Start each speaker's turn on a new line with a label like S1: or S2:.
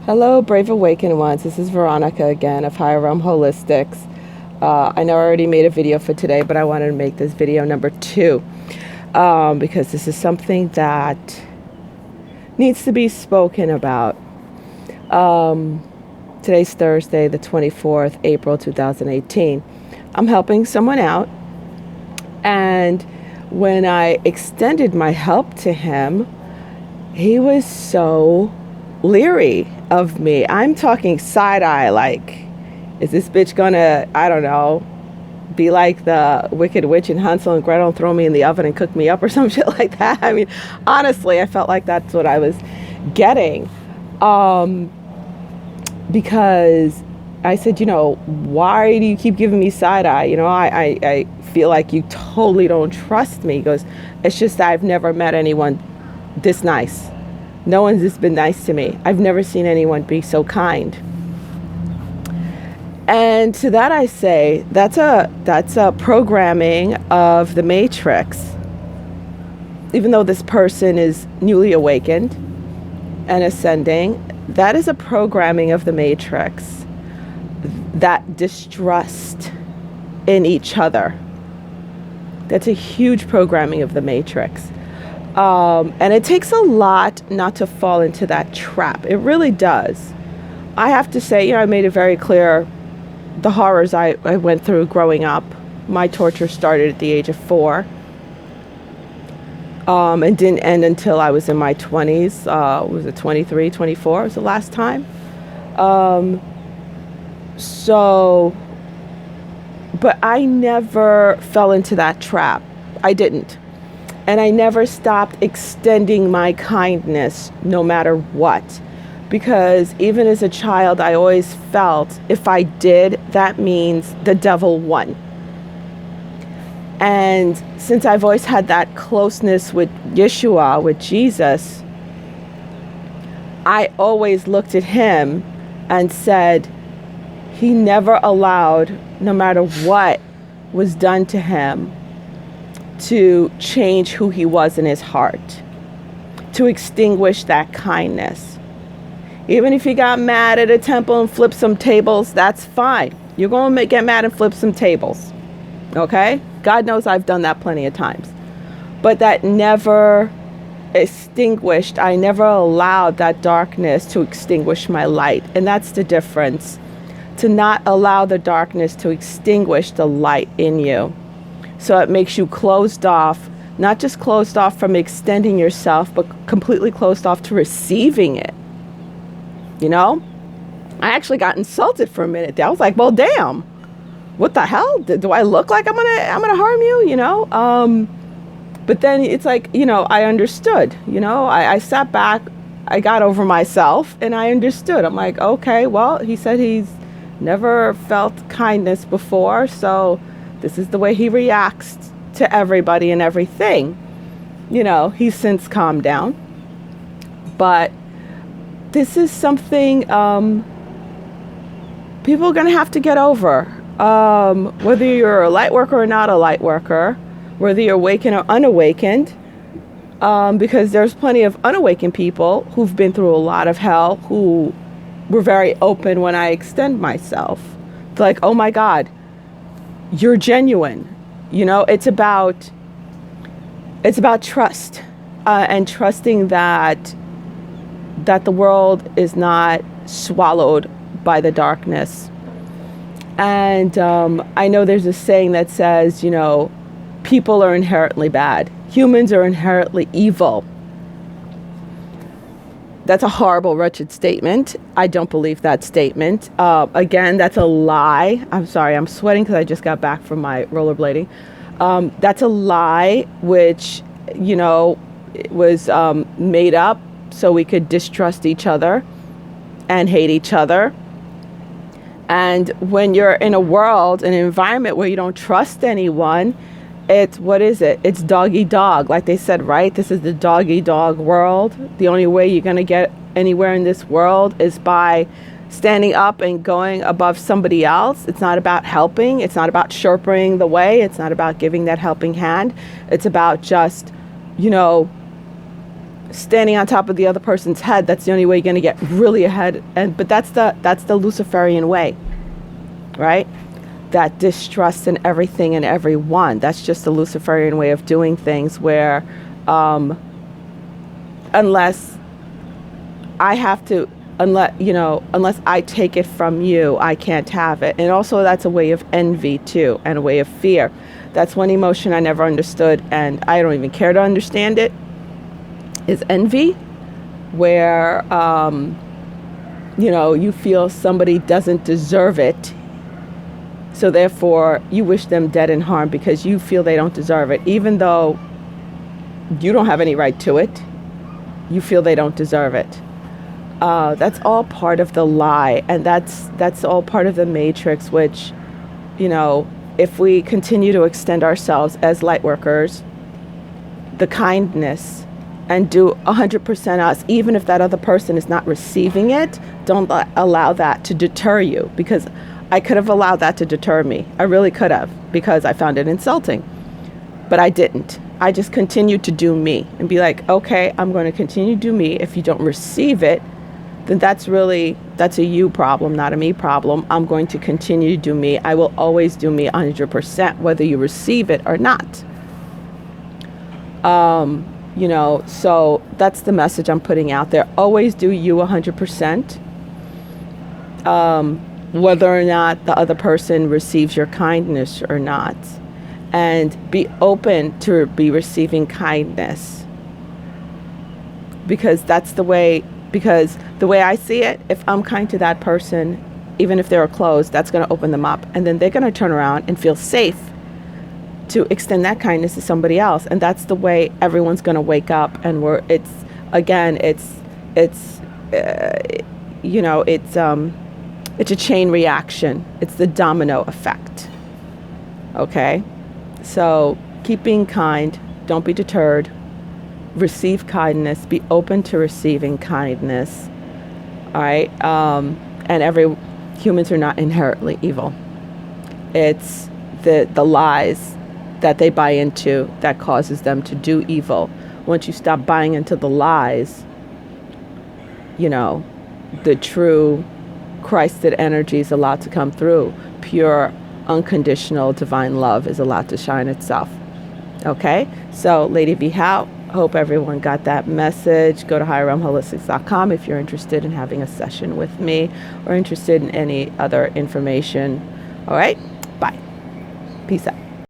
S1: Hello, Brave Awakened Ones. This is Veronica again of Higher Realm Holistics. I know I already made a video for today, but I wanted to make this video number 2 because this is something that needs to be spoken about. Today's Thursday, the 24th, April 2018. I'm helping someone out, and when I extended my help to him, he was so leery of me. I'm talking side eye, like, is this bitch gonna, I don't know, be like the Wicked Witch and Hansel and Gretel and throw me in the oven and cook me up or some shit like that? I mean, honestly, I felt like that's what I was getting. Because I said, why do you keep giving me side eye? I feel like you totally don't trust me. He goes, it's just that I've never met anyone this nice. No one's just been nice to me. I've never seen anyone be so kind. And to that I say, that's a programming of the Matrix. Even though this person is newly awakened and ascending, that is a programming of the Matrix. That distrust in each other. That's a huge programming of the Matrix. And it takes a lot not to fall into that trap. It really does. I have to say, I made it very clear the horrors I went through growing up. My torture started at the age of 4 and didn't end until I was in my 20s. Was it 23, 24 was the last time? But I never fell into that trap. I didn't. And I never stopped extending my kindness no matter what. Because even as a child, I always felt if I did, that means the devil won. And since I've always had that closeness with Yeshua, with Jesus, I always looked at him and said, he never allowed, no matter what was done to him, to change who he was in his heart, to extinguish that kindness. Even if he got mad at a temple and flipped some tables, that's fine. You're going to get mad and flip some tables. Okay? God knows I've done that plenty of times. But that never extinguished, I never allowed that darkness to extinguish my light. And that's the difference. To not allow the darkness to extinguish the light in you. So it makes you closed off, not just closed off from extending yourself, but completely closed off to receiving it. I actually got insulted for a minute. I was like, well, damn, what the hell? Do I look like I'm gonna harm you? But then it's like, I understood. I sat back, I got over myself, and I understood. I'm like, okay, well, he said he's never felt kindness before, so this is the way he reacts to everybody and everything. He's since calmed down. But this is something people are going to have to get over. Whether you're a light worker or not a light worker, whether you're awakened or unawakened, because there's plenty of unawakened people who've been through a lot of hell who were very open when I extend myself. They're like, oh my God, you're genuine. It's about trust and trusting that the world is not swallowed by the darkness. And I know there's a saying that says, people are inherently bad. Humans are inherently evil. That's a horrible, wretched statement. I don't believe that statement. Again, that's a lie. I'm sorry, I'm sweating because I just got back from my rollerblading. That's a lie, which, was made up so we could distrust each other and hate each other. And when you're in a world, an environment where you don't trust anyone, what is it? It's dog eat dog, like they said, right? This is the dog eat dog world. The only way you're going to get anywhere in this world is by standing up and going above somebody else. It's not about helping. It's not about sherping the way. It's not about giving that helping hand. It's about just, standing on top of the other person's head. That's the only way you're going to get really ahead. But that's the Luciferian way, right? That distrust in everything and everyone. That's just the Luciferian way of doing things, where unless I take it from you, I can't have it. And also that's a way of envy too, and a way of fear. That's one emotion I never understood, and I don't even care to understand it, is envy, where you feel somebody doesn't deserve it, so therefore you wish them dead and harmed because you feel they don't deserve it, even though you don't have any right to it. You feel they don't deserve it. That's all part of the lie, and that's all part of the matrix, which, if we continue to extend ourselves as light workers, the kindness, and do 100% us, even if that other person is not receiving it, don't allow that to deter you, because I could have allowed that to deter me. I really could have, because I found it insulting, but I didn't. I just continued to do me and be like, okay, I'm going to continue to do me. If you don't receive it, then that's a you problem, not a me problem. I'm going to continue to do me. I will always do me 100%, whether you receive it or not. So that's the message I'm putting out there. Always do you 100%. Whether or not the other person receives your kindness or not. And be open to be receiving kindness. Because the way I see it, if I'm kind to that person, even if they're closed, that's going to open them up. And then they're going to turn around and feel safe to extend that kindness to somebody else. And that's the way everyone's going to wake up. And it's a chain reaction. It's the domino effect. Okay? So keep being kind. Don't be deterred. Receive kindness. Be open to receiving kindness. All right? And humans are not inherently evil. It's the lies that they buy into that causes them to do evil. Once you stop buying into the lies, the true Christed energy is allowed to come through. Pure, unconditional, divine love is allowed to shine itself. Okay? So, Lady V Howe, hope everyone got that message. Go to higherrealmholistics.com if you're interested in having a session with me or interested in any other information. All right? Bye. Peace out.